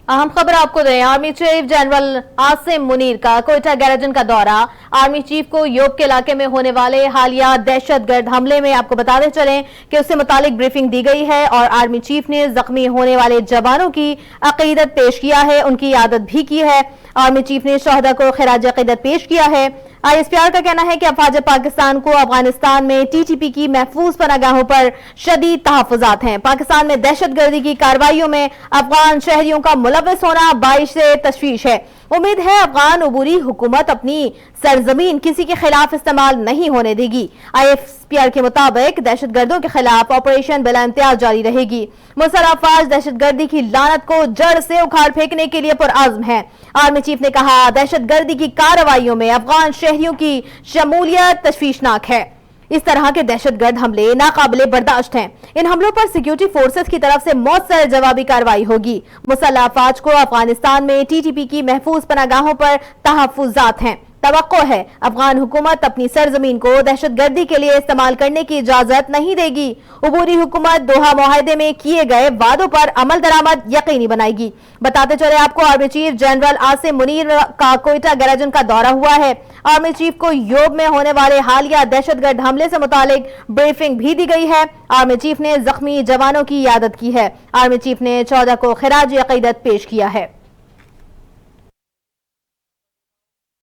अहम खबर आपको दें, army chief general Asim Munir का कोयटा गैरेजन का दौरा। आर्मी चीफ को योग के इलाके में होने वाले हालिया दहशतगर्द हमले में आपको बताते चलें कि उससे मुतालिक ब्रीफिंग दी गई है और आर्मी चीफ ने जख्मी होने वाले जवानों की अकीदत पेश किया है, उनकी यादत भी की है। आर्मी चीफ ने शहदा को खिराज अकीदत पेश किया है। ISPR का कहना है कि अफवाज पाकिस्तान को अफगानिस्तान में TTP की महफूज पनागाहों पर शदीद तहफ़्फ़ुज़ात हैं। पाकिस्तान में दहशतगर्दी की कार्रवाइयों में अफगान शहरियों का मुलव्वस होना बाइश तशवीश है। उम्मीद है अफगान अबूरी हुकूमत अपनी सरजमीन किसी के खिलाफ इस्तेमाल नहीं होने देगी। ISPR के मुताबिक दहशतगर्दों के खिलाफ ऑपरेशन बिला इम्तियाज जारी रहेगी। मुसल्लह अफवाज दहशतगर्दी की लानत को जड़ से उखाड़ फेंकने के लिए पुरअज़्म है। आर्मी चीफ ने कहा, दहशतगर्दी की कार्रवाइयों में अफगान शहरियों की शमूलियत तशवीशनाक है। इस तरह के दहशतगर्द हमले नाकाबिले बर्दाश्त हैं। इन हमलों पर सिक्योरिटी फोर्सेस की तरफ से मौसर जवाबी कार्रवाई होगी। मुसल्लह अफवाज को अफगानिस्तान में TTP की महफूज पनागाहों पर तहफ़्फ़ुज़ात हैं। तवक्को है अफगान हुकूमत अपनी सरजमीन को दहशतगर्दी के लिए इस्तेमाल करने की इजाजत नहीं देगी। अबूरी हुकूमत दोहा मुआहदे में किए गए वादों पर अमल दरामद यकीनी बनाएगी। बताते चले आपको, army chief general Asim Munir का कोयटा गैरेजन का दौरा हुआ है। आर्मी चीफ को योग में होने वाले हालिया दहशतगर्द हमले से मुतालिक ब्रीफिंग भी दी गई है। आर्मी चीफ ने जख्मी जवानों की यादत की है। आर्मी चीफ ने 14 को खिराज अकीदत पेश किया है।